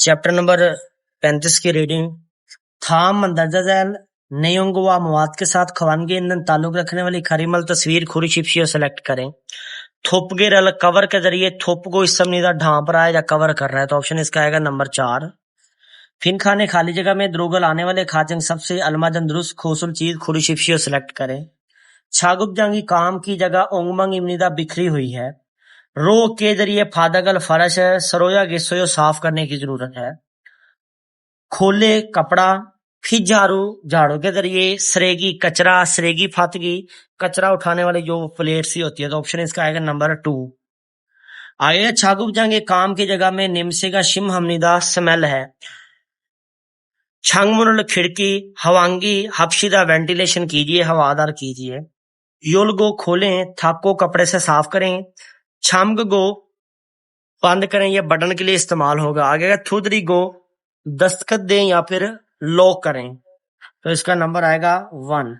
Chapter number 35 की reading. थाम मंदरजा झैल नयंगुआ मवाद के साथ खवानगी ईंधन ताल्लुक रखने वाली खरीमल तस्वीर खुरी शिपशियो सेलेक्ट करें। थोपगे रल कवर के जरिए थोप को इस समनीदा ढांप रहा है या कवर कर रहा है, तो ऑप्शन इसका आएगा नंबर 4। फिन खाने खाली जगह में द्रोगल आने वाले खाचंग सबसे अलमाजन दुरुस्त खोसल चीज खुरी शिपशियो सेलेक्ट करें। छागुप जांगी काम की जगह ओंगमंग इमनीदा बिखरी हुई है। रो के जरिए फादगल फरश है, सरोया गेसोयो साफ करने की जरूरत है। खोले कपड़ा फिर झाड़ू के जरिए सरेगी कचरा, सरेगी फातगी कचरा उठाने वाली जो प्लेट सी होती है, तो ऑप्शन इसका आएगा नंबर 2। आगे छागुप जांगे काम की जगह में निमसे का शिम हमनीदा स्मेल है। छंगमुरल खिड़की हवांगी हफ्शीदा वेंटिलेशन कीजिए, हवादार कीजिए। योलगो खोलें, थाको कपड़े से साफ करें। छामग गो बंद करें, यह बटन के लिए इस्तेमाल होगा। आगे थुदरी गो दस्तखत दें या फिर लॉक करें, तो इसका नंबर आएगा 1।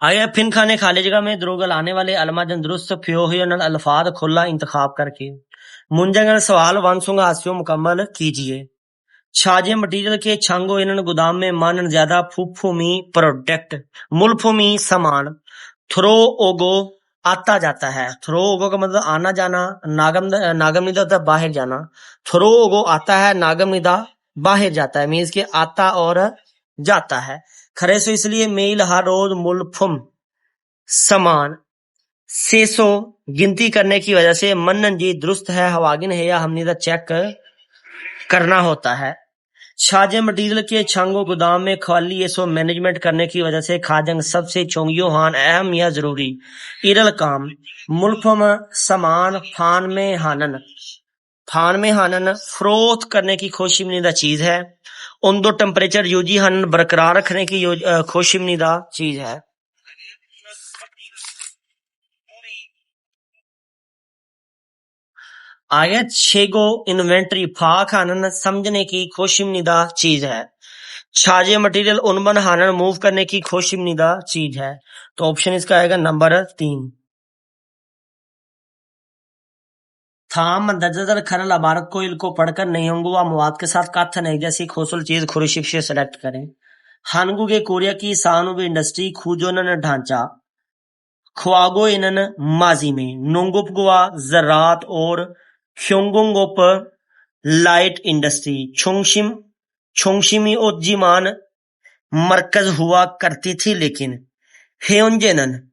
आगे फिन खाने खाली जगह में द्रोगल आने वाले अलमाजन दुरुस्त फ्योहियन अल्फाज खुला इंतखाब करके मुंजंगन सवाल वंसुंगा हास्यो मुकम्मल कीजिए। छाजे मटीरियल के छांगो इन गोदाम में मानन ज्यादा फूफूमी प्रोडक्ट मुल्फूमी सामान। थ्रो ओगो आता जाता है। थ्रो ओगो का मतलब आना जाना। नागम निदा होता है बाहर जाना। थ्रो ओगो आता है, नागम निदा बाहर जाता है, मीन्स के आता और जाता है। खरे सो इसलिए मेल हर रोज मुल्फुम समान सेसो गिनती करने की वजह से मनन जी दुरुस्त है, हवागिन है या हमने दा चेक करना होता है। छाजे मटीरियल के छांगो गोदाम में खाली ये सो मैनेजमेंट करने की वजह से खाजंग सबसे चोंगियो हान अहम या जरूरी इरल काम मुल्फम समान फान में हानन फ्रोथ करने की खुशमिनीदा चीज है। उन दो टेम्परेचर यूजी हानन बरकरार रखने की खुशमिनीदा चीज है। आगे छेगो इन्वेंट्री फाक हानन समझने की खुशमिनीदा चीज है। छाजे मटेरियल उनबन हानन मूव करने की खुशमिनीदा चीज है, तो ऑप्शन इसका आएगा नंबर 3। थाम मंदरजल खरल अबारत को इनको पढ़कर नयंगु व मवाद के साथ कथन है जैसी खोसल चीज खुरुशिफ से सेलेक्ट करें। हानगु के कोरिया की सानुब इंडस्ट्री खूजोनन ढांचा ख्वागो इनन माजी में नोंगुप गुआ ज़रात और ख्योंगुंगोप लाइट इंडस्ट्री छोंगशिमी ओजिमान मरकज हुआ करती थी, लेकिन हेयोंजेनन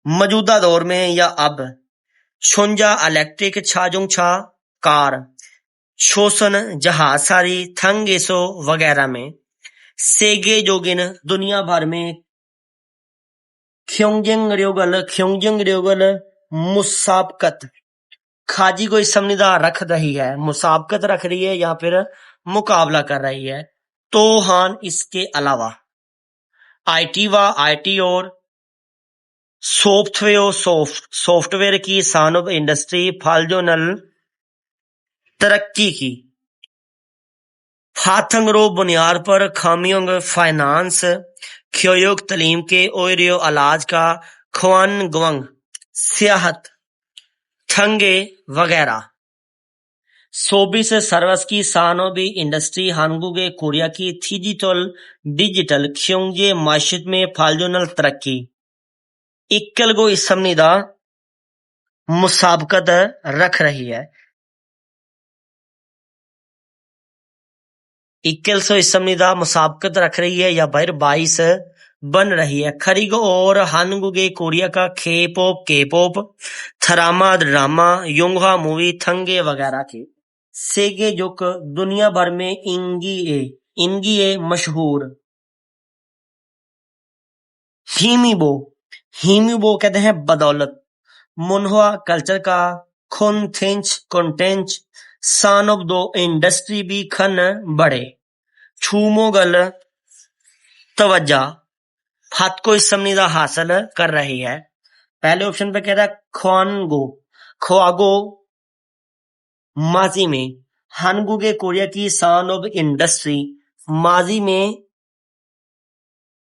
मौजूदा दौर में या अब छोंजा इलेक्ट्रिक छाजुंग छा कार शोसन जहाज सारी थंगेसो वगैरह में सेगे जोगिन दुनिया भर में ख्योंजिंग र्योगल मुसाबकत खाजी को इस समनिदा रख रही है, मुसाबकत रख रही है या फिर मुकाबला कर रही है। तो हान इसके अलावा आईटी और सॉफ्टवेयर की सानुब इंडस्ट्री फाल्जोनल तरक्की की फाथंगरो बुनियाद पर खामियोंग फाइनेंस ख्योयोग तलीम के ओरियो अलाज का ख्वान गुवंग सियाहत थंगे वगैरह। सोबिस सर्वस की सानोबी इंडस्ट्री हानगुगे कोरिया की डिजिटल ख्योंगे माशित में फाल्जोनल तरक्की इक्कल को इस समनिदा मुसाबकत रख रही है। इक्कल सो इस समनिदा मुसाबकत रख रही है या बाहर 22 बन रही है। खरीगो और हानगुगे कोरिया का के-पॉप थरामा ड्रामा योंगहा मूवी थंगे वगैरह के सेगे जुक दुनिया भर में इंगी मशहूर हीमीबो कहते हैं बदौलत मुनहुआ कल्चर का कंटेंच सानब दो इंडस्ट्री भी खन बड़े छूमोगल तवज्जा हाथ को इस समनिदा हासिल कर रही है। पहले ऑप्शन पे कह रहा है ख्वागो माजी में हानगुगे कोरिया की सानब इंडस्ट्री माजी में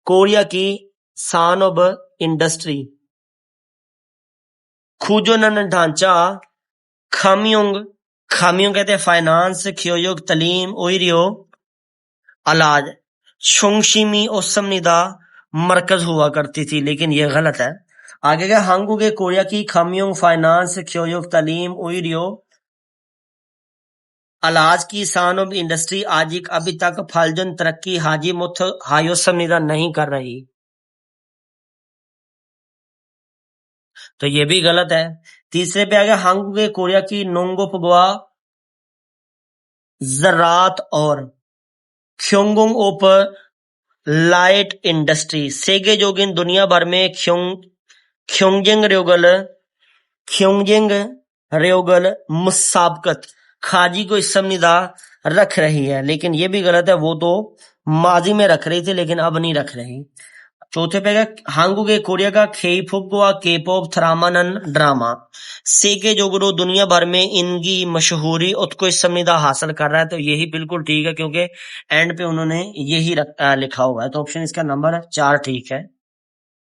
कोरिया की सानब इंडस्ट्री खूजोनन ढांचा खामियोंग खामियों कहते हैं फाइनेंस, ख्योयोग तलीम, ओइरियो अलाज, शोंगशिमी ओसमनिदा मरकज हुआ करती थी, लेकिन यह गलत है। आगे का हांगुगे कोरिया की खामियों फाइनेंस, ख्योयोग तलीम, ओइरियो अलाज की सानोब इंडस्ट्री आजिक अभी तक फालजुन तरक्की हाजी मुथ हायोसमनिदा नहीं कर रही, तो ये भी गलत है। तीसरे पे आ गया हांगुगे कोरिया की नोंगोपगवा ज़रात और ख्योंगुंग ओप लाइट इंडस्ट्री सेगे जोगिन दुनिया भर में ख्योंगजिंग रेगल मुसाबकत खाजी को इस निदा रख रही है, लेकिन ये भी गलत है, वो तो माजी में रख रही थी लेकिन अब नहीं रख रही। चौथे पे हांगुगे कोरिया का खेईफुगवा केपॉप थरामानन ड्रामा सेके जोगुरो दुनिया भर में इनकी मशहूरी उत्कृष्ट संविदा हासिल कर रहा है, तो यही बिल्कुल ठीक है क्योंकि एंड पे उन्होंने यही लिखा हुआ है, तो ऑप्शन इसका नंबर 4 ठीक है।